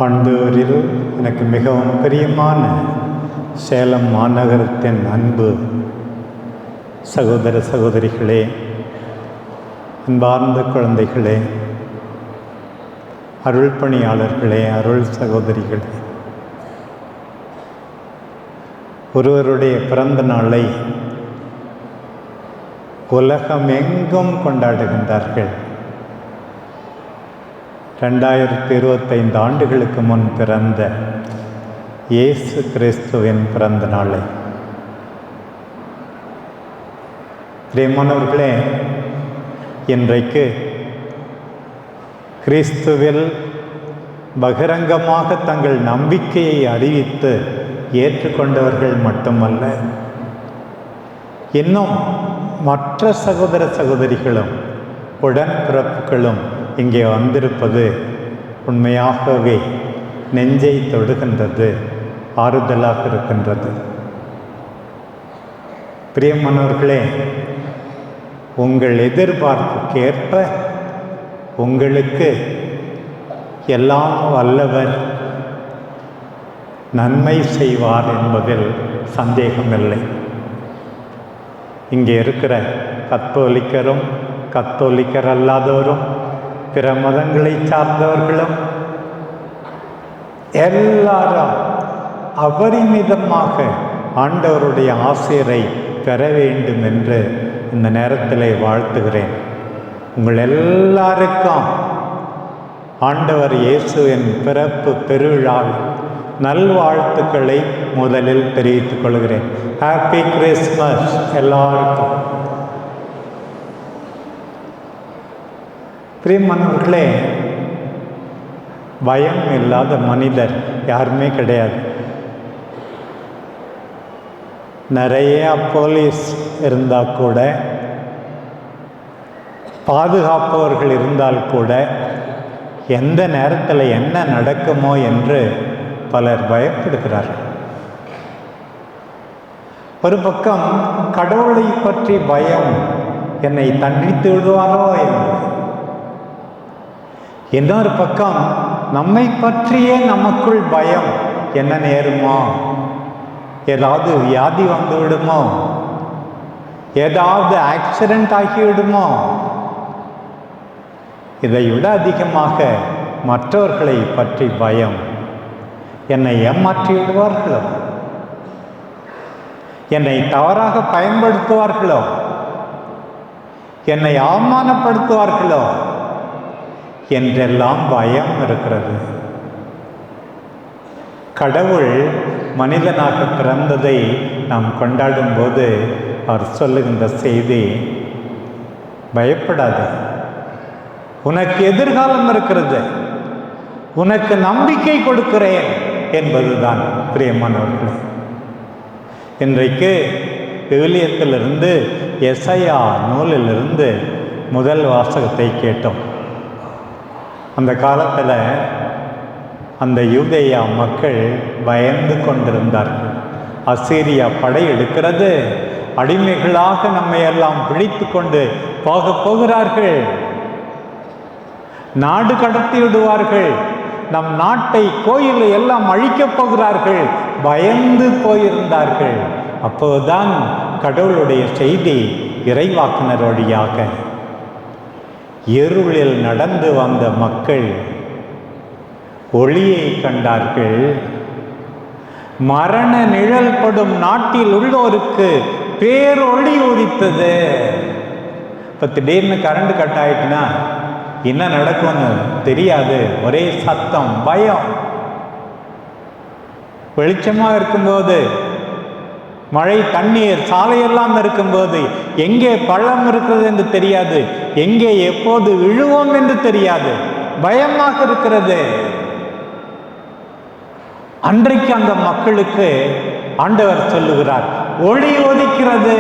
ஆண்டவரில் எனக்கு மிகவும் பிரியமான சேலம் மாநகரத்தின் அன்பு சகோதர சகோதரிகளே, அன்பார்ந்த குழந்தைகளே, அருள் பணியாளர்களே, அருள் சகோதரிகளே, ஒருவருடைய பிறந்த நாளை உலகமெங்கும் கொண்டாடுகின்றார்கள். 2025 ஆண்டுகளுக்கு முன் பிறந்த இயேசு கிறிஸ்துவின் பிறந்த நாளை. பிரியமானவர்களே, இன்றைக்கு கிறிஸ்துவில் பகிரங்கமாக தங்கள் நம்பிக்கையை அறிவித்து ஏற்றுக்கொண்டவர்கள் மட்டுமல்ல, இன்னும் மற்ற சகோதர சகோதரிகளும் உடன்பிறப்புகளும் இங்கே வந்திருப்பது உண்மையாகவே நெஞ்சை தொடுகின்றது, ஆறுதலாக இருக்கின்றது. பிரியமானவர்களே, உங்கள் எதிர்பார்ப்புக்கேற்ப உங்களுக்கு எல்லாம் வல்லவர் நன்மை செய்வார் என்பதில் சந்தேகமில்லை. இங்கே இருக்கிற கத்தோலிக்கரும் கத்தோலிக்கர் அல்லாதவரும் பிற மதங்களை சார்ந்தவர்களும் எல்லாரும் அபரிமிதமாக ஆண்டவருடைய ஆசிரை பெற வேண்டும் என்று இந்த நேரத்தில் வாழ்த்துகிறேன். உங்கள் எல்லாருக்கும் ஆண்டவர் இயேசுவின் பிறப்பு பெருவிழாவில் நல்வாழ்த்துக்களை முதலில் தெரிவித்துக் கொள்கிறேன். ஹாப்பி கிறிஸ்மஸ் எல்லாருக்கும். பிரியமானவர்களே, பயம் இல்லாத மனிதர் யாருமே கிடையாது. நிறைய போலீஸ் இருந்தால் கூட, பாதுகாப்பவர்கள் இருந்தால் கூட, எந்த நேரத்தில் என்ன நடக்குமோ என்று பலர் பயப்படுகிறார்கள். ஒரு பக்கம் கடவுளை பற்றி பயம், என்னை தண்டித்து விடுவாரோ என்று. இன்னொரு பக்கம் நம்மை பற்றியே நமக்குள் பயம், என்ன நேருமோ, ஏதாவது வியாதி வந்து விடுமோ, ஏதாவது ஆக்சிடென்ட் ஆகிவிடுமோ. இதை விட அதிகமாக மற்றவர்களை பற்றி பயம், என்னை ஏமாற்றி விடுவார்களோ, என்னை தவறாக பயன்படுத்துவார்களோ, என்னை அவமானப்படுத்துவார்களோ என்றெல்லாம் பயம் இருக்கிறது. கடவுள் மனிதனாக பிறந்ததை நாம் கொண்டாடும் போது அவர் சொல்லுகின்ற செய்தி, பயப்படாத, உனக்கு எதிர்காலம் இருக்கிறது, உனக்கு நம்பிக்கை கொடுக்கிறேன் என்பதுதான். பிரியமானவர்களே, இன்றைக்கு விவிலியத்திலிருந்து எசாயா நூலிலிருந்து முதல் வாசகத்தை கேட்டோம். அந்த காலத்தில் அந்த யூதேயா மக்கள் பயந்து கொண்டிருந்தார்கள். அசீரியா படை எடுக்கிறது, அடிமைகளாக நம்மை எல்லாம் பிடித்து கொண்டு போகிறார்கள், நாடு கடத்தி விடுவார்கள், நம் நாட்டை கோயிலை எல்லாம் அழிக்கப் போகிறார்கள், பயந்து போயிருந்தார்கள். அப்போதுதான் கடவுளுடைய செய்தி இறைவாக்குனர் வழியாக இருளில் நடந்து வந்த மக்கள் ஒளியை கண்டார்கள். மரண நிழல் படும் நாட்டில் உள்ளோருக்கு பேரொளி உதித்தது. இப்போ திடீர்னு கரண்ட் கட் ஆயிட்டுனா என்ன நடக்கும்னு தெரியாது, ஒரே சத்தம், பயம். வெளிச்சமாக இருக்கும்போது, மழை தண்ணீர் சாலையெல்லாம் இருக்கும்போது, எங்கே பள்ளம் இருக்கிறது என்று தெரியாது, எங்கே எப்போது விழுவோம் என்று தெரியாது, பயமாக இருக்கிறது. அன்றைக்கு அந்த மக்களுக்கு ஆண்டவர் சொல்லுகிறார், ஒளி ஒலிக்கிறது,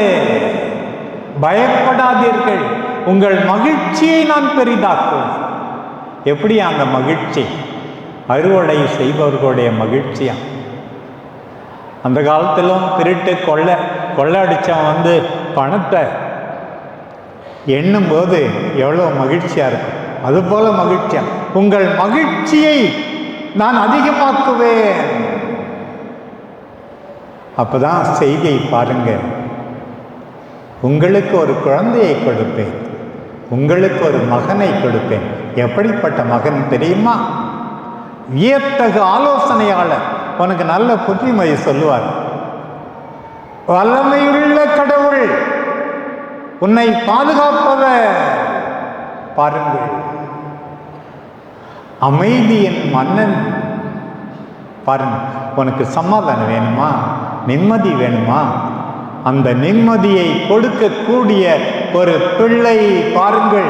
பயப்படாதீர்கள், உங்கள் மகிழ்ச்சியை நான் பெரிதாக்குவேன். எப்படி அந்த மகிழ்ச்சி? அறுவடை செய்பவர்களுடைய மகிழ்ச்சியா? அந்த காலத்திலும் திருட்டு கொள்ளை அடித்தவன் வந்து பணத்தை எண்ணும்போது எவ்வளோ மகிழ்ச்சியாக இருக்கும். அதுபோல மகிழ்ச்சியாக உங்கள் மகிழ்ச்சியை நான் அதிகமாக்குவேன். அப்பதான் செய்தியை பாருங்க. உங்களுக்கு ஒரு குழந்தையை கொடுப்பேன், உங்களுக்கு ஒரு மகனை கொடுப்பேன். எப்படிப்பட்ட மகன் தெரியுமா? வியத்தகு ஆலோசனையாளர், உனக்கு நல்ல புத்திமதி சொல்லுவார். வல்லமையுள்ள கடவுள், உன்னை பாதுகாப்பவர். பாருங்கள், அமைதியின் மன்னன். பாருங்க, உனக்கு சமாதானம் வேணுமா, நிம்மதி வேணுமா? அந்த நிம்மதியை கொடுக்கக்கூடிய ஒரு பிள்ளை. பாருங்கள்,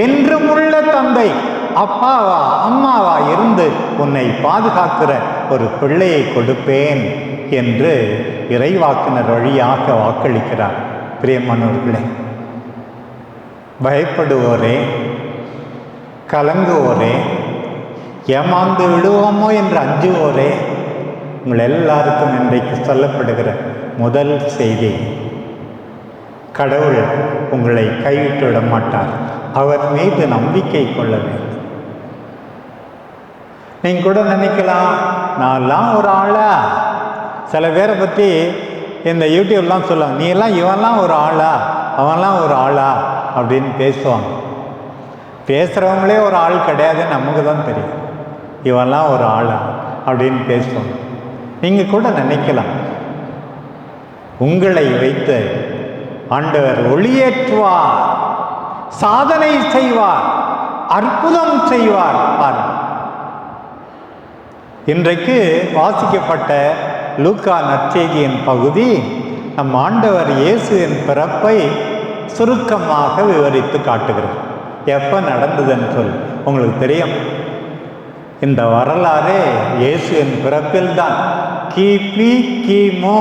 என்றும் உள்ள தந்தை, அப்பாவா அம்மாவா இருந்து உன்னை பாதுகாக்கிற ஒரு பிள்ளையை கொடுப்பேன் என்று இறைவாக்கினர் வழியாக வாக்களிக்கிறார். பிரியமானவர்களே, பயப்படுவோரே, கலங்குவோரே, ஏமாந்து விடுவோமோ என்று அஞ்சுவோரே, உங்கள் எல்லாருக்கும் இன்றைக்கு சொல்லப்படுகிற முதல் செய்தி, கடவுள் உங்களை கைவிட்டு விட மாட்டார். அவர் மீது நம்பிக்கை கொள்ள வேண்டும். நீங்க கூட நினைக்கலாம், நான்லாம் ஒரு ஆளா? சில பேரை பற்றி இந்த யூடியூப்லாம் சொல்லுவாங்க, நீ எல்லாம் இவன்லாம் ஒரு ஆளா, அவன்லாம் ஒரு ஆளா அப்படின்னு பேசுவாங்க. பேசுகிறவங்களே ஒரு ஆள் கிடையாதுன்னு நமக்கு தான் தெரியும். இவன்லாம் ஒரு ஆளா அப்படின்னு பேசுவாங்க. நீங்கள் கூட நினைக்கலாம், உங்களை வைத்து ஆண்டவர் ஒளியேற்றுவார், சாதனை செய்வார், அற்புதம் செய்வார். பாருங்கள், இன்றைக்கு வாசிக்கப்பட்ட லூக்கா நற்செய்தியின் பகுதி நம் ஆண்டவர் இயேசுவின் பிறப்பை சுருக்கமாக விவரித்து காட்டுகிறது. எப்போ நடந்ததுன்னு சொல்லி உங்களுக்கு தெரியும். இந்த வரலாறு இயேசுவின் பிறப்பில்தான். கிபி கிமு,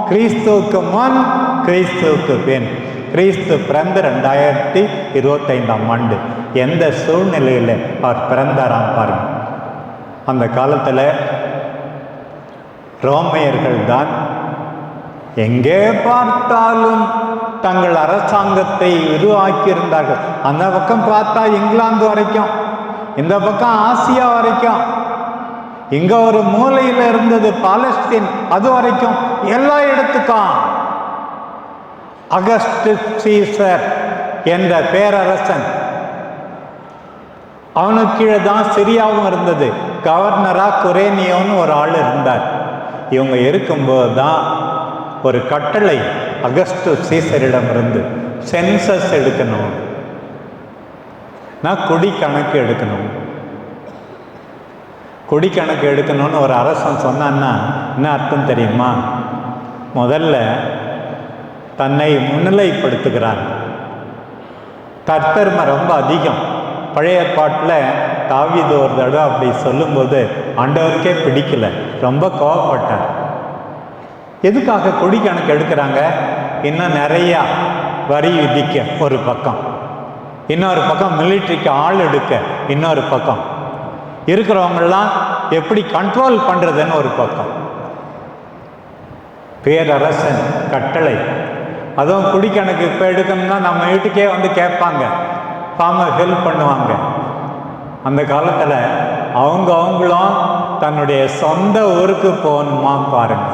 கிறிஸ்துவுக்கு முன் கிறிஸ்துவுக்கு பின். கிறிஸ்து பிறந்து 2025ஆம் ஆண்டு. எந்த சூழ்நிலையில் அவர் பிறந்தாராம் பாருங்க. அந்த காலத்தில் ரோமையர்கள் தான் எங்கே பார்த்தாலும் தங்கள் அரசாங்கத்தை உருவாக்கியிருந்தார்கள். அந்த பக்கம் பார்த்தா இங்கிலாந்து வரைக்கும், இந்த பக்கம் ஆசியா வரைக்கும், இங்க ஒரு மூலையில் இருந்தது பாலஸ்தீன், அது வரைக்கும் எல்லா இடத்துக்கும் அகஸ்டஸ் சீசர் என்ற பேரரசன், அவனுக்கு கீழே தான் சிரியாவும் இருந்தது. கவர்னரா குரேனியோன்னு ஒரு ஆள் இருந்தார். இவங்க இருக்கும்போது தான் ஒரு கட்டளை அகஸ்டஸ் சீசரிடம் இருந்து, சென்சஸ் எடுக்கணும், நான் குடி கணக்கு எடுக்கணும். குடி கணக்கு எடுக்கணும்னு ஒரு அரசன் சொன்னான்னா என்ன அர்த்தம் தெரியுமா? முதல்ல தன்னை முன்னிலைப்படுத்துகிறான். தற்பெருமை ரொம்ப அதிகம். பழைய ஏற்பாட்டில் தாவீது ஒரு தடவை அப்படி சொல்லும்போது ஆண்டவருக்கே பிடிக்கல, ரொம்ப கோவப்பட்டார். எதுக்காக குடி கணக்கு எடுக்கிறாங்க? இன்னும் நிறையா வரி விதிக்க ஒரு பக்கம், இன்னொரு பக்கம் மிலிட்ரிக்கு ஆள் எடுக்க இன்னொரு பக்கம், இருக்கிறவங்கெல்லாம் எப்படி கண்ட்ரோல் பண்ணுறதுன்னு ஒரு பக்கம். பேரரசன் கட்டளை. அதுவும் குடிக்கணக்கு இப்போ எடுக்கணும்னா நம்ம வீட்டுக்கே வந்து கேட்பாங்க, ஃபார்மர் ஹெல்ப் பண்ணுவாங்க. அந்த காலத்தில் அவங்களும் தன்னுடைய சொந்த ஊருக்கு போகணுமா பாருங்க.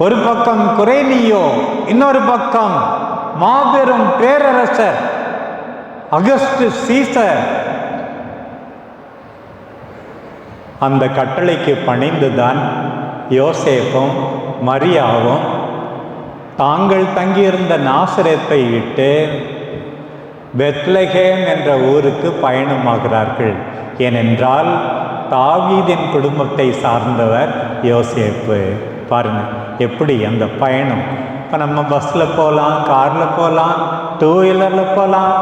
ஒரு பக்கம் குரேனியோ, இன்னொரு பக்கம் மாபெரும் பேரரசர் அகஸ்டஸ் சீசர். அந்த கட்டளைக்கு பணிந்துதான் யோசேப்பும் மரியாவும் தாங்கள் தங்கியிருந்த நாசரேத்தை விட்டு பெத்லகேம் என்ற ஊருக்கு பயணமாகிறார்கள். ஏனென்றால் தாவீதின் குடும்பத்தை சார்ந்தவர் யோசேப்பு. பாருங்க எப்படி அந்த பயணம். இப்போ நம்ம பஸ்ஸில் போகலாம், காரில் போகலாம், டூ வீலரில் போகலாம்.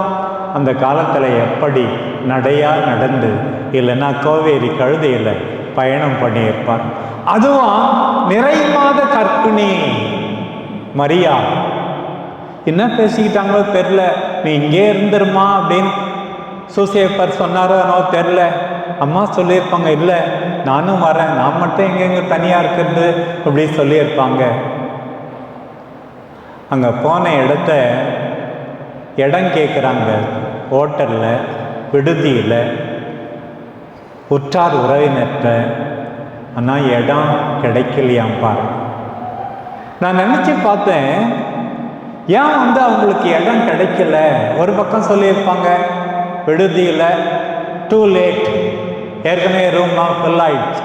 அந்த காலத்தில் எப்படி நடையாக நடந்து இல்லைன்னா கோவேரி கழுதையில் பயணம் பண்ணியிருப்பார். அதுவும் நிறை மாத கர்ப்பிணி மரியா. என்ன பேசிக்கிட்டாங்களோ தெரில, நீ இங்கே இருந்துருமா அப்படின்னு சூசேப்பர் சொன்னாரோ என்னோ தெரில. அம்மா சொல்லியிருப்பாங்க, இல்லை நானும் வரேன், நான் மட்டும் எங்கெங்க தனியாக இருக்கிறது அப்படி சொல்லியிருப்பாங்க. அங்கே போன இடம் கேட்குறாங்க. ஹோட்டலில், விடுதியில், உற்றார் உறவினற்ற, ஆனால் இடம் கிடைக்கலையாம் பாரு. நான் நினச்சி பார்த்தேன், ஏன் அவங்களுக்கு இடம் கிடைக்கல? ஒரு பக்கம் சொல்லியிருப்பாங்க, விடுதியில் டூ லேட், ஏற்கனவே ரூம்லாம் ஃபுல் ஆயிடுச்சு,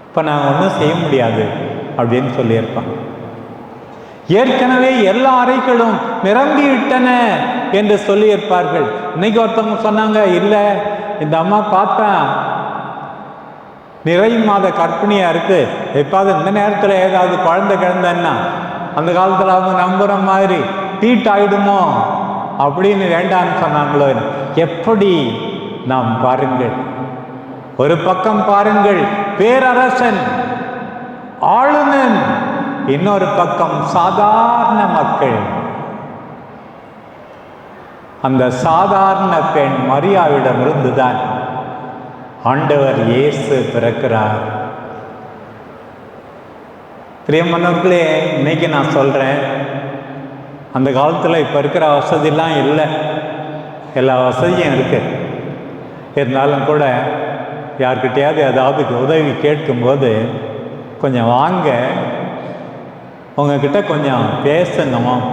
இப்போ நாங்கள் ஒன்றும் செய்ய முடியாது அப்படின்னு சொல்லியிருப்பாங்க. ஏற்கனவே எல்லா அறைகளும் நிரம்பிவிட்டன என்று சொல்லியிருப்பார்கள். இன்னைக்கு ஒருத்தவங்க சொன்னாங்க, இல்லை இந்த அம்மா பார்த்தேன் நிறை மாத கர்ப்பிணியாக இருக்கு, எப்பாவது இந்த நேரத்தில் ஏதாவது குழந்தை கிடந்தன்னா அந்த காலத்தில் அவங்க நம்புகிற மாதிரி ஹீட் ஆகிடுமோ அப்படின்னு வேண்டான்னு சொன்னாங்களோ. எப்படி நாம் பாருங்கள், ஒரு பக்கம் பாருங்கள் பேரரசன் ஆளுநன், இன்னொரு பக்கம் சாதாரண மக்கள். அந்த சாதாரண பெண் மரியாவிடம் இருந்துதான் ஆண்டவர் இயேசு பிறக்கிறார். பிரியமானவர்களே, இன்னைக்கு நான் சொல்கிறேன், அந்த காலத்தில் இப்போ இருக்கிற வசதிலாம் இல்லை, எல்லா வசதியும் இருக்கு. இருந்தாலும் கூட யார்கிட்டையாவது ஏதாவது உதவி கேட்கும்போது கொஞ்சம் வாங்க, உங்ககிட்ட கொஞ்சம் பேசணும்,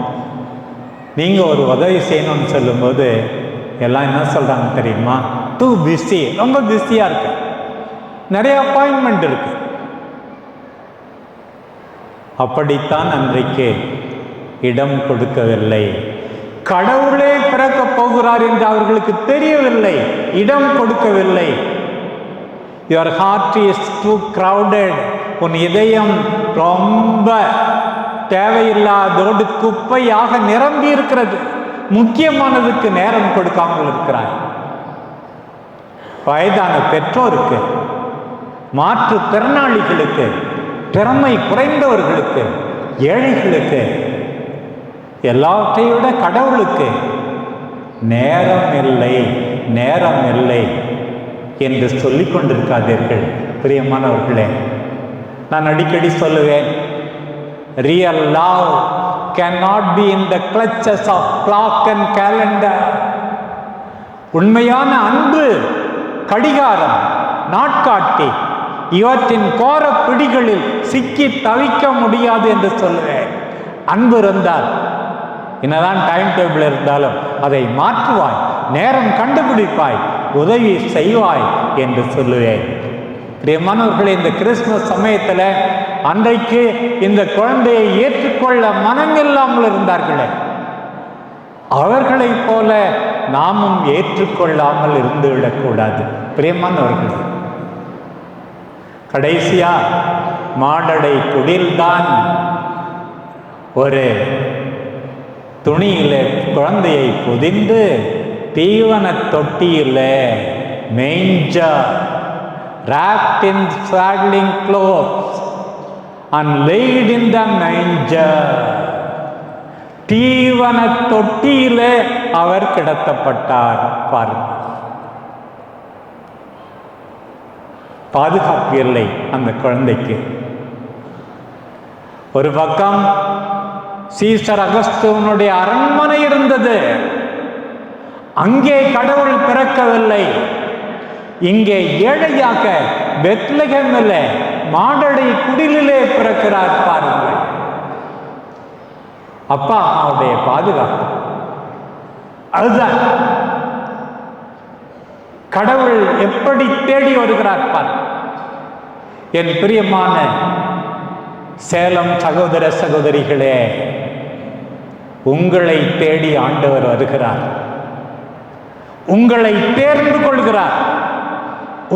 நீங்கள் ஒரு உதவி செய்யணும்னு சொல்லும்போது எல்லாம் என்ன சொல்கிறாங்க தெரியுமா? டூ பிஸி, ரொம்ப பிஸியாக இருக்கு, நிறைய அப்பாயின்மெண்ட் இருக்கு. அப்படித்தான் அன்றைக்கு இடம் கொடுக்கவில்லை. கடவுளே பிறக்க போகிறார் என்று அவர்களுக்கு தெரியவில்லை, இடம் கொடுக்கவில்லை. Your heart is too crowded, உன் இதயம் ரொம்ப தேவையில்லாதோடு குப்பையாக நிரம்பி இருக்கிறது, முக்கியமானதுக்கு நேரம் கொடுக்காமல் இருக்கிறாய். வயதான பெற்றோருக்கு, மாற்றுத்திறனாளிகளுக்கு, திறமை குறைந்தவர்களுக்கு, ஏழைகளுக்கு, எல்லாவற்றையோட கடவுளுக்கு நேரம் இல்லை, நேரம் இல்லை என்று சொல்லிக் கொண்டிருக்காதீர்கள். பிரியமானவர்களே, நான் அடிக்கடி சொல்லுவேன், real love cannot be in the clutches of clock and calendar. உண்மையான அன்பு கடிகாரம், நாட்காட்டி இவற்றின் கோர பிடிகளில் சிக்கி தவிக்க முடியாது என்று சொல்லுவேன். அன்பு இருந்தால் என்னதான் டைம் டேபிள் இருந்தாலும் அதை மாற்றுவாய், நேரம் கண்டுபிடிப்பாய், உதவி செய்வாய் என்று சொல்லுவேன். பிரியமானவர்களே, இந்த கிறிஸ்துமஸ் சமயத்தில் அன்றைக்கு இந்த குழந்தையை ஏற்றுக்கொள்ள மனம் இல்லாமல் இருந்தார்களே, அவர்களைப் போல நாமும் ஏற்றுக்கொள்ளாமல் இருந்து விடக்கூடாது. பிரியமானவர்களே, கடைசியா மாடடை குடில்தான் ஒரு துணியில குழந்தையை பொதிந்து தீவன தொட்டியில மேஞ்சர் wrapped in swaddling clothes and laid in the manger. தீவன தொட்டியிலே அவர் கிடத்தப்பட்டார். பாருங்கள், பாதுகாப்பு இல்லை அந்த குழந்தைக்கு. ஒரு பக்கம் சீசர் அகஸ்துவனுடைய அரண்மனை இருந்தது, அங்கே கடவுள் பிறக்கவில்லை. இங்கே ஏழையாக பெத்லகேமிலே மாடடை குடிலிலே பிறக்கிறார். பாருங்கள், அப்பா அம்மாவுடைய பாதுகாப்பு அதுதான். கடவுள் எப்படி தேடி வருகிறார் பார். என் பிரியமான சேலம் சகோதர சகோதரிகளே, உங்களை தேடி ஆண்டவர் வருகிறார், உங்களை தேர்ந்து கொள்கிறார்,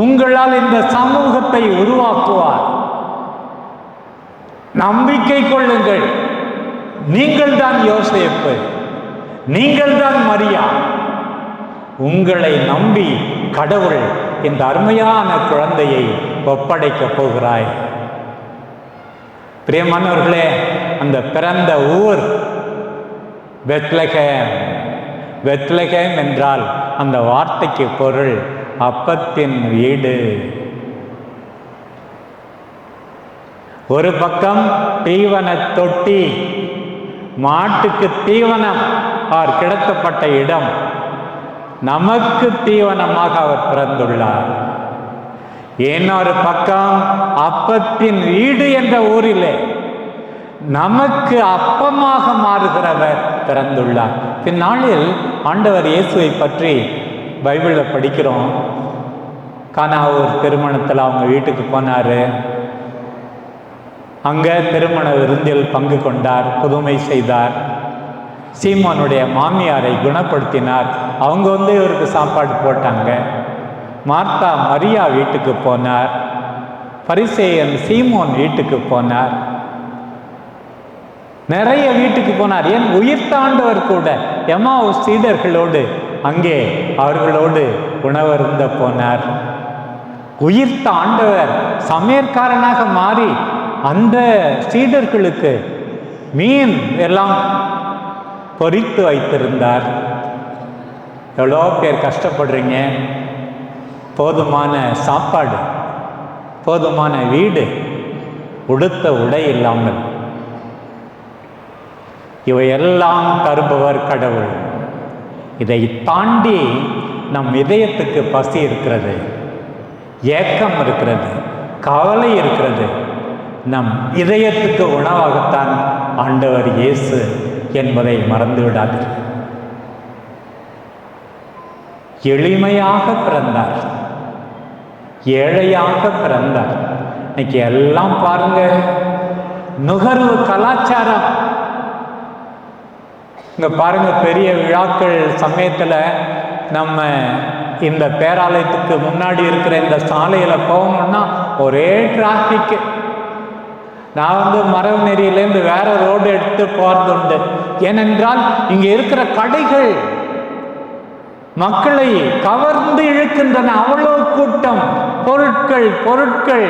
உங்களால் இந்த சமூகத்தை உருவாக்குவார். நம்பிக்கை கொள்ளுங்கள், நீங்கள் தான் யோசேப்பு, நீங்கள் தான் மரியா. உங்களை நம்பி கடவுள் இந்த அருமையான குழந்தையை ஒப்படைக்கப் போகிறாய். பிரியமானவர்களே, அந்த பிறந்த ஊர் பெத்லகேம். பெத்லகேம் என்றால் அந்த வார்த்தைக்கு பொருள் அப்பத்தின் வீடு. ஒரு பக்கம் தீவன தொட்டி, மாட்டுக்கு தீவனம் அவர் கிடத்தப்பட்ட இடம். நமக்கு தீவனமாக அவர் பிறந்துள்ளார். இன்னொரு பக்கம் அப்பத்தின் வீடு என்ற ஊரிலே நமக்கு அப்பமாக மாறுகிறவர் பிறந்துள்ளார். பின்னாளில் ஆண்டவர் இயேசுவை பற்றி பைபிளில் படிக்கிறோம். கானாவூர் திருமணத்தில் அவங்க வீட்டுக்கு போனார். அங்கே திருமண விருந்தில் பங்கு கொண்டார், புதுமை செய்தார். சீமோனுடைய மாமியாரை குணப்படுத்தினார். அவங்க இவருக்கு சாப்பாடு போட்டாங்க. மார்த்தா மரியா வீட்டுக்கு போனார். பரிசேயன் சீமோன் வீட்டுக்கு போனார். நிறைய வீட்டுக்கு போனார். ஏன் உயிர்த்த ஆண்டவர் கூட எம்மாவுஸ் சீடர்களோடு அங்கே அவர்களோடு உணவருந்த போனார். உயிர்த்த ஆண்டவர் சமையற்காரனாக மாறி அந்த சீடர்களுக்கு மீன் எல்லாம் பொரித்து வைத்திருந்தார். எவ்வளோ பேர் கஷ்டப்படுறீங்க, போதுமான சாப்பாடு, போதுமான வீடு, உடுத்த உடை இல்லாமல். இவையெல்லாம் தருபவர் கடவுள். இதை தாண்டி நம் இதயத்துக்கு பசி இருக்கிறது, ஏக்கம் இருக்கிறது, கவலை இருக்கிறது. நம் இதயத்துக்கு உணவாகத்தான் ஆண்டவர் இயேசு என்பதை மறந்து விடாது. எளிமையாக பிறந்தார், ஏழையாக பிறந்தார். இன்னைக்கு எல்லாம் பாருங்க, நுகர்வு கலாச்சாரம். இங்க பாருங்க, பெரிய விழாக்கள் சமயத்தில் நம்ம இந்த பேராலயத்துக்கு முன்னாடி இருக்கிற இந்த சாலையில் போகணும்னா ஒரே டிராஃபிக்கு. நான் மரவு நெறியிலேருந்து வேற ரோடு எடுத்து போறது உண்டு. ஏனென்றால் இங்கே இருக்கிற கடைகள் மக்களை கவர்ந்து இழுக்கின்றன. அவ்வளவு கூட்டம், பொருட்கள்.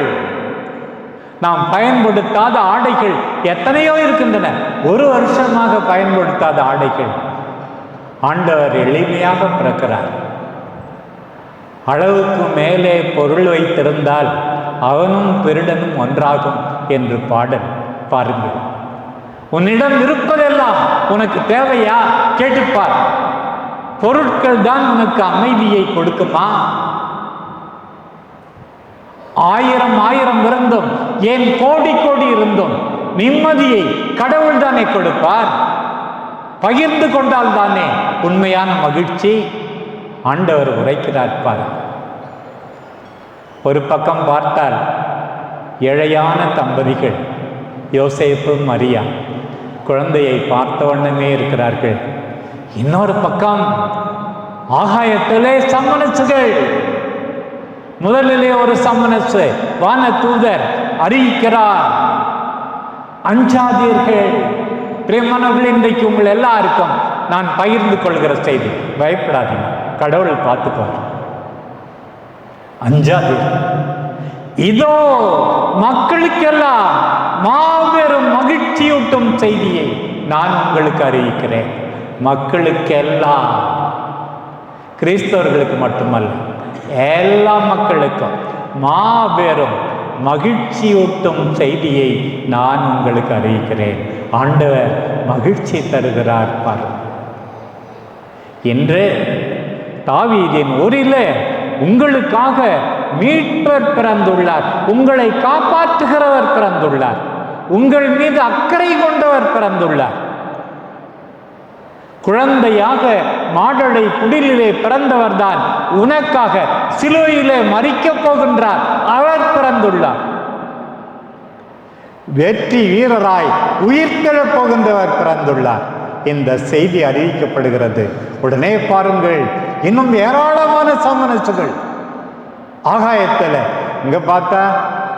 நாம் பயன்படுத்தாத ஆடைகள் எத்தனையோ இருக்கின்றன. ஒரு வருஷமாக பயன்படுத்தாத ஆடைகள். ஆண்டவர் எளிமையாக பிறக்கிறார். அளவுக்கு மேலே பொருள் வைத்திருந்தால் அவனும் திருடனும் ஒன்றாகும் என்று பாடல். பாருங்கள், உன்னிடம் இருப்பதெல்லாம் உனக்கு தேவையா கேட்டுப்பார். பொருட்கள் தான் உனக்கு அமைதியை கொடுக்குமா? 1000 இருந்தும், ஏன் கோடி இருந்தும் நிம்மதியை கடவுள் தானே கொடுப்பார். பகிர்ந்து கொண்டால் தானே உண்மையான மகிழ்ச்சி. ஆண்டவர் உரைக்கிறார் பார். ஒரு பக்கம் பார்த்தால் ஏழையான தம்பதிகள் யோசேப்பு மரியா குழந்தையை பார்த்த வண்ணமே இருக்கிறார்கள். இன்னொரு பக்கம் ஆகாயத்திலே சம்மனசுகள். முதலிலே ஒரு சம்மனசு வான தூதர் அறிவிக்கிறார், அஞ்சாதீர்கள். பிரியமானவர்களே, இன்றைக்கு உங்கள் எல்லாருக்கும் நான் பகிர்ந்து கொள்கிற செய்தி, பயப்படாதீங்க, கடவுள் பார்த்துக்குவார். அஞ்சாதீர்கள். இதோ மக்களுக்கெல்லாம் மாபெரும் மகிழ்ச்சியூட்டும் செய்தியை நான் உங்களுக்கு அறிவிக்கிறேன். மக்களுக்கெல்லாம், கிறிஸ்தவர்களுக்கு மட்டுமல்ல, எல்லா மக்களுக்கும் மாபெரும் மகிழ்ச்சியூட்டும் செய்தியை நான் உங்களுக்கு அறிவிக்கிறேன். ஆண்டவர் மகிழ்ச்சி தருகிறார் பார். இன்று தாவீதின் ஊரிலே உங்களுக்காக மீட்பர் பிறந்துள்ளார். உங்களை காப்பாற்றுகிறவர் பிறந்துள்ளார். உங்கள் மீது அக்கறை கொண்டவர் பிறந்துள்ளார். குழந்தையாக மாடடை குடிலிலே பிறந்தவர் தான் உனக்காக சிலுவையிலே மரிக்கப் போகின்றார். அவர் பிறந்துள்ளார். வெற்றி வீரராய் உயிர்த்தெழப் போகின்றவர் பிறந்துள்ளார். இந்த செய்தி அறிவிக்கப்படுகிறது. உடனே பாருங்கள், இன்னும் ஏராளமான சமணசுகள் ஆகாயத்தில். இங்க பார்த்தா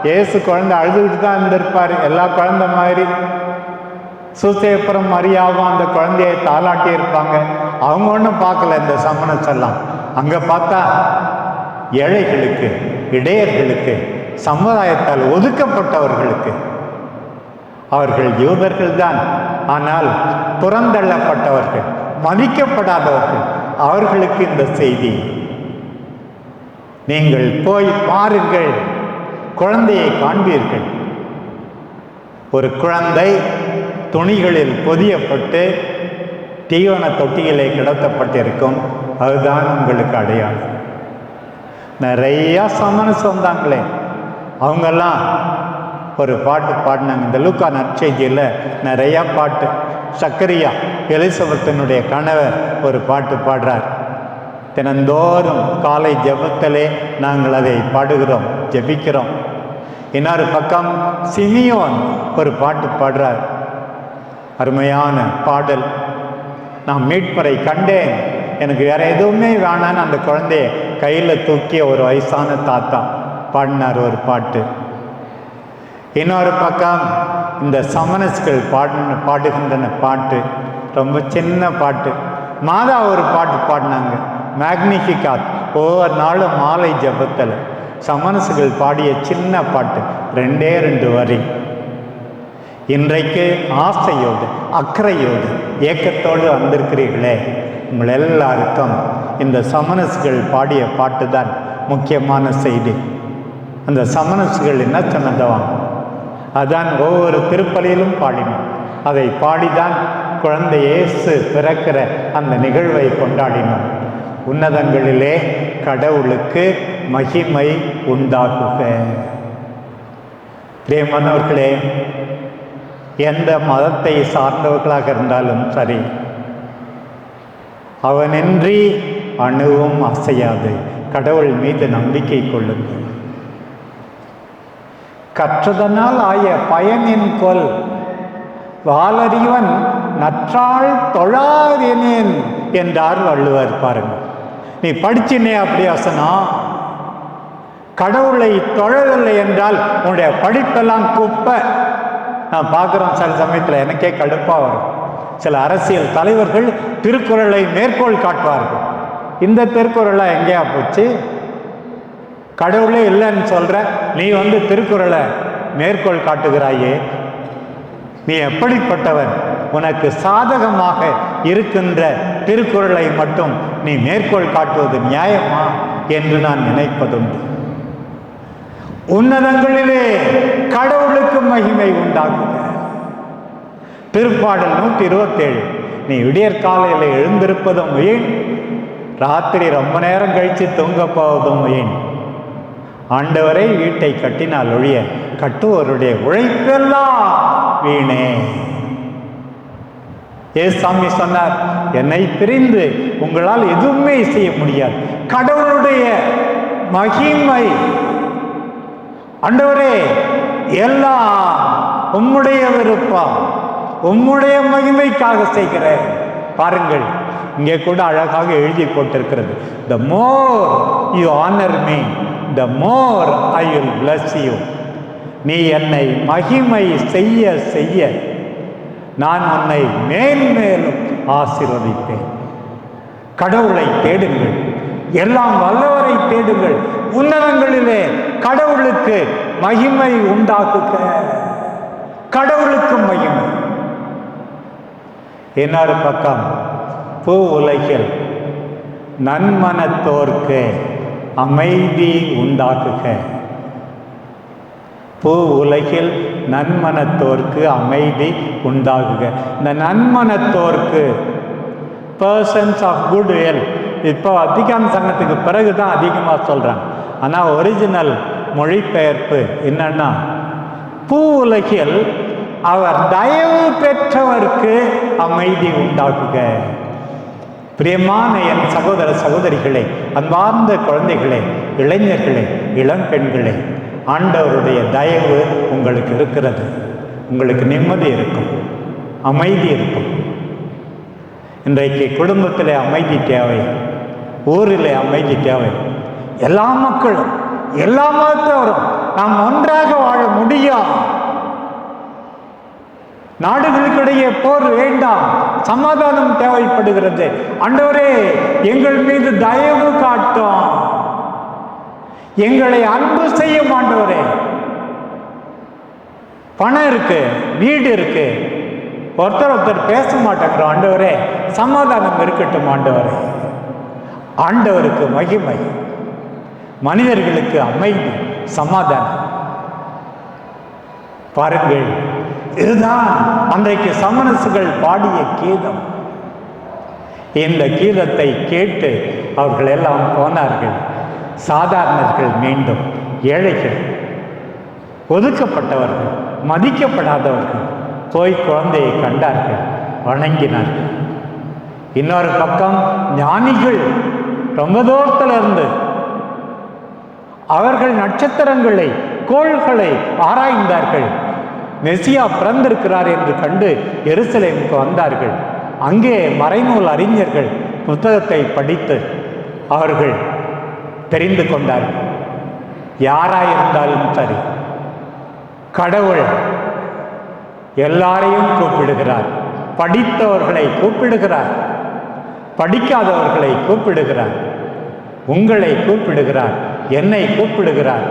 இயேசு குழந்தை அழுதுகிட்டு தான் இருந்திருப்பார், எல்லா குழந்தை மாதிரி. சூசேப்பரம் மரியாவும் அந்த குழந்தையை தாளாட்டி இருப்பாங்க. அவங்க ஒன்றும் பார்க்கல இந்த சமணஸ் எல்லாம். அங்க பார்த்தா ஏழைகளுக்கு, இடையர்களுக்கு, சமுதாயத்தால் ஒதுக்கப்பட்டவர்களுக்கு, அவர்கள் யூதர்கள் தான், ஆனால் புறந்தள்ளப்பட்டவர்கள், மதிக்கப்படாதவர்கள், அவர்களுக்கு இந்த செய்தி. நீங்கள் போய் பாருங்கள், குழந்தையை காண்பீர்கள். ஒரு குழந்தை துணிகளில் பொதியப்பட்டு தீவன தொட்டியிலே கிடத்தப்பட்டிருக்கும். அதுதான் உங்களுக்கு அடையாளம். நிறையா சமணஸ் வந்தாங்களே, அவங்கெல்லாம் ஒரு பாட்டு பாடினாங்க. இந்த லூக்கா நற்செய்தியில் நிறையா பாட்டு. சக்கரியா எலிசபெத்தினுடைய கணவர் ஒரு பாட்டு பாடுறார். தினந்தோறும் காலை ஜெபத்திலே நாங்கள் அதை பாடுகிறோம், ஜெபிக்கிறோம். இன்னொரு பக்கம் சிமியோன் ஒரு பாட்டு பாடுறார். அருமையான பாடல். நான் மீட்பரை கண்டேன், எனக்கு வேற எதுவுமே வேணான்னு அந்த குழந்தைய கையில் தூக்கிய ஒரு வயசான தாத்தா பாடினார் ஒரு பாட்டு. இன்னொரு பக்கம் இந்த சமணஸ்கள் பாடுகின்றன பாட்டு, ரொம்ப சின்ன பாட்டு. மாதா ஒரு பாட்டு பாடினாங்க, மேக்னிஃபிகாட். ஒவ்வொரு நாளும் மாலை ஜபத்தில் சமணசுகள் பாடிய சின்ன பாட்டு, 2 வரி. இன்றைக்கு ஆசையோடு அக்கறையோடு ஏக்கத்தோடு வந்திருக்கிறீர்களே, உங்கள் எல்லாருக்கும் இந்த சமணசுகள் பாடிய பாட்டு தான் முக்கியமான செய்தி. அந்த சமணசுகள் என்ன சொன்னதவா, அதான் ஒவ்வொரு திருப்பலியிலும் பாடினோம். அதை பாடிதான் குழந்தை இயேசு பிறக்கிற அந்த நிகழ்வை கொண்டாடினோம். உன்னதங்களிலே கடவுளுக்கு மகிமை உண்டாகுக. பிரியமானவர்களே, எந்த மதத்தை சார்ந்தவர்களாக இருந்தாலும் சரி, அவனின்றி அணுவும் அசையாது. கடவுள் மீது நம்பிக்கை கொள்ளுங்கள். கற்றதனால் ஆய பயனின் கொல் வாளறிவன் நற்றாள் தொழாதேனேன் என்றார் வள்ளுவர். பாருங்க, நீ படிச்சினே அப்படி அசனம், கடவுளை தொழவில்லை என்றால் உன்னுடைய படிப்பெல்லாம் குப்பை. நான் பார்க்குறோம் சில சமயத்தில், எனக்கே கடுப்பாக வரும். சில அரசியல் தலைவர்கள் திருக்குறளை மேற்கோள் காட்டுவார்கள். இந்த திருக்குறளை எங்கேயா போச்சு? கடவுளே இல்லைன்னு சொல்ற நீ திருக்குறளை மேற்கோள் காட்டுகிறாயே, நீ எப்படிப்பட்டவன்? உனக்கு சாதகமாக இருக்கின்ற திருக்குறளை மட்டும் நீ மேற்கோள் காட்டுவது நியாயமா என்று நான் நினைப்பதுண்டு. உன்னதங்களிலே கடவுளுக்கு மகிமை உண்டாகுக. திருப்பாடல் 127. நீ விடியற்காலையில் எழுந்திருப்பதும் வீண், ராத்திரி ரொம்ப நேரம் கழித்து தூங்க போவதும் வீண். ஆண்டவரை வீட்டை கட்டினால் ஒழிய கட்டுவோருடைய உழைப்பெல்லாம் வீணே. ஏசாமி சொன்னார், என்னை பிரிந்து உங்களால் எதுவுமே செய்ய முடியாது. கடவுளுடைய மகிமை, ஆண்டவரே எல்லாம் உம்முடைய விருப்பம், உம்முடைய மகிமைக்காக செய்கிறேன். பாருங்கள், இங்கே கூட அழகாக எழுதி போட்டிருக்கிறது, the more you honor me, the more I will bless you. நீ என்னை மகிமை செய்ய செய்ய நான் உன்னை மேன்மேலும் ஆசீர்வதிப்பேன். கடவுளை தேடுங்கள், எல்லாம் வல்லவரை தேடுங்கள், உன்னதங்களிலே கடவுளுக்கு மகிமை உண்டாக்குக. கடவுளுக்கு மகிமை. இன்னொரு பக்கம், பூ உலகில் நன்மனத்தோர்க்கு அமைதி உண்டாக்குக. பூ உலகில் நன்மனத்தோர்க்கு அமைதி உண்டாகுக. இந்த நன்மனத்தோர்க்கு, பர்சன்ஸ் ஆஃப் குட் வில், இப்போ அதிகார சங்கத்துக்கு பிறகு தான் அதிகமாக சொல்கிறாங்க. ஆனால் ஒரிஜினல் மொழிபெயர்ப்பு என்னன்னா, பூ உலகில் அவர் தயவு பெற்றவர்க்கு அமைதி உண்டாக்குக. பிரியமான என் சகோதர சகோதரிகளே, அன்பார்ந்த குழந்தைகளே, இளைஞர்களே, இளம்பெண்களே, ஆண்டவருடைய தயவு உங்களுக்கு இருக்கிறது. உங்களுக்கு நிம்மதி இருக்கும், அமைதி இருக்கும். இன்றைக்கு குடும்பத்தில் அமைதி தேவை, ஊரில் அமைதி தேவை. எல்லா மக்களும், எல்லா மதத்தவரும் நாம் ஒன்றாக வாழ முடியும். நாடுகளுக்கிடையே போர் வேண்டாம், சமாதானம் தேவைப்படுகிறது. ஆண்டவரே எங்கள் மீது தயவு காட்டும், எங்களை அன்பு செய்யும் ஆண்டவரே. பணம் இருக்கு, வீடு இருக்கு, ஒருத்தர் பேச மாட்டேங்கிறோம். ஆண்டவரே சமாதானம் இருக்கட்டும். ஆண்டவரே, ஆண்டவருக்கு மகிமை, மனிதர்களுக்கு அமைதி, சமாதானம். பாருங்கள், இதுதான் அன்றைக்கு சமணசுகள் பாடிய கீதம். இந்த கீதத்தை கேட்டு அவர்கள் எல்லாம் போனார்கள். சாதாரணர்கள் மீண்டும் ஏழைகள், ஒதுக்கப்பட்டவர்கள், மதிக்கப்படாதவர்கள் போய் குழந்தையை கண்டார்கள், வணங்கினார்கள். இன்னொரு பக்கம் ஞானிகள் ரொம்ப தூரத்தில் இருந்து அவர்கள் நட்சத்திரங்களை, கோள்களை ஆராய்ந்தார்கள். மெசியா பிறந்திருக்கிறார் என்று கண்டு எருசலேமுக்கு வந்தார்கள். அங்கே மறைநூல் அறிஞர்கள் புத்தகத்தை படித்து அவர்கள் தெரிந்து கொண்டார்கள். யாராயிருந்தாலும் சரி, கடவுள் எல்லாரையும் கூப்பிடுகிறார். படித்தவர்களை கூப்பிடுகிறார், படிக்காதவர்களை கூப்பிடுகிறார், உங்களை கூப்பிடுகிறார், என்னை கூப்பிடுகிறார்,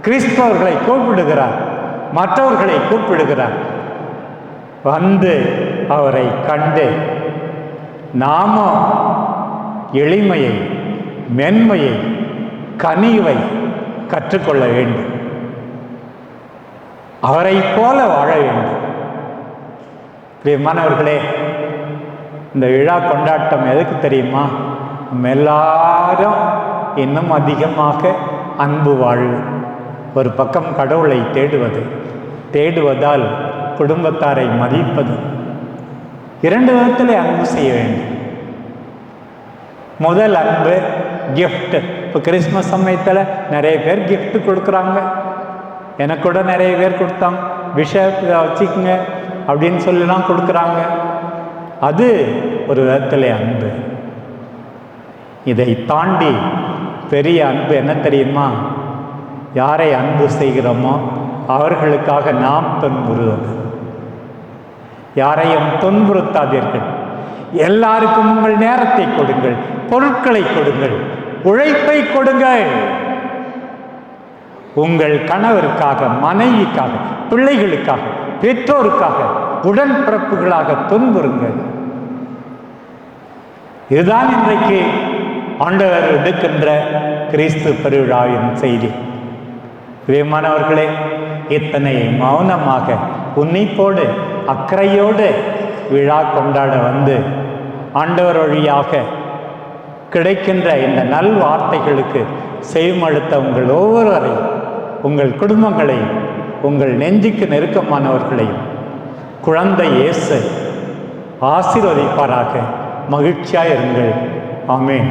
கிறிஸ்தவர்களை கூப்பிடுகிறார், மற்றவர்களை கூப்பிடுகிறார். வந்து அவரை கண்டு நாம எளிமையை, மென்மையை, கனிவை கற்றுக்கொள்ள வேண்டும். அவரை போல வாழ வேண்டும். பிரியமானவர்களே, இந்த விழா கொண்டாட்டம் எதுக்கு தெரியுமா? நம்ம எல்லாரும் இன்னும் அதிகமாக அன்பு வாழ்வு. ஒரு பக்கம் கடவுளை தேடுவதால் குடும்பத்தாரை மதிப்பது. இரண்டு விதத்திலே அன்பு செய்ய வேண்டும். முதல் அன்பு கிஃப்ட். இப்போ கிறிஸ்மஸ் சமயத்தில் நிறைய பேர் கிஃப்ட் கொடுக்குறாங்க. எனக்கு கூட நிறைய பேர் கொடுத்தாங்க. விஷயத்தை வச்சுக்கோங்க அப்படின்னு சொல்லிலாம் கொடுக்குறாங்க. அது ஒரு விதத்தில் அன்பு. இதை தாண்டி பெரிய அன்பு என்ன தெரியுமா? யாரை அன்பு செய்கிறோமோ அவர்களுக்காக நாம் துன்புறுவது. யாரையும் துன்புறுத்தாதீர்கள். எல்லாருக்கும் உங்கள் நேரத்தை கொடுங்கள், பொருட்களை கொடுங்கள், உழைப்பை கொடுங்கள். உங்கள் கணவருக்காக, மனைவிக்காக, பிள்ளைகளுக்காக, பெற்றோருக்காக, உடன்பிறப்புகளாக துன்புறுங்கள். இதுதான் இன்றைக்கு ஆண்டவர் எடுக்கின்ற கிறிஸ்து பெருவிழாவின் செய்தி. பிரியமானவர்களே, இத்தனை மௌனமாக, உன்னிப்போடு, அக்கறையோடு விழா கொண்டாட வந்து ஆண்டவர் வழியாக கிடைக்கின்ற இந்த நல் வார்த்தைகளுக்கு செவிமடுத்த உங்கள் ஒவ்வொருவரையும், உங்கள் குடும்பங்களையும், உங்கள் நெஞ்சுக்கு நெருக்கமானவர்களையும் குழந்தை இயேசு ஆசீர்வதிப்பாராக. மகிழ்ச்சியாக இருங்கள். ஆமென்.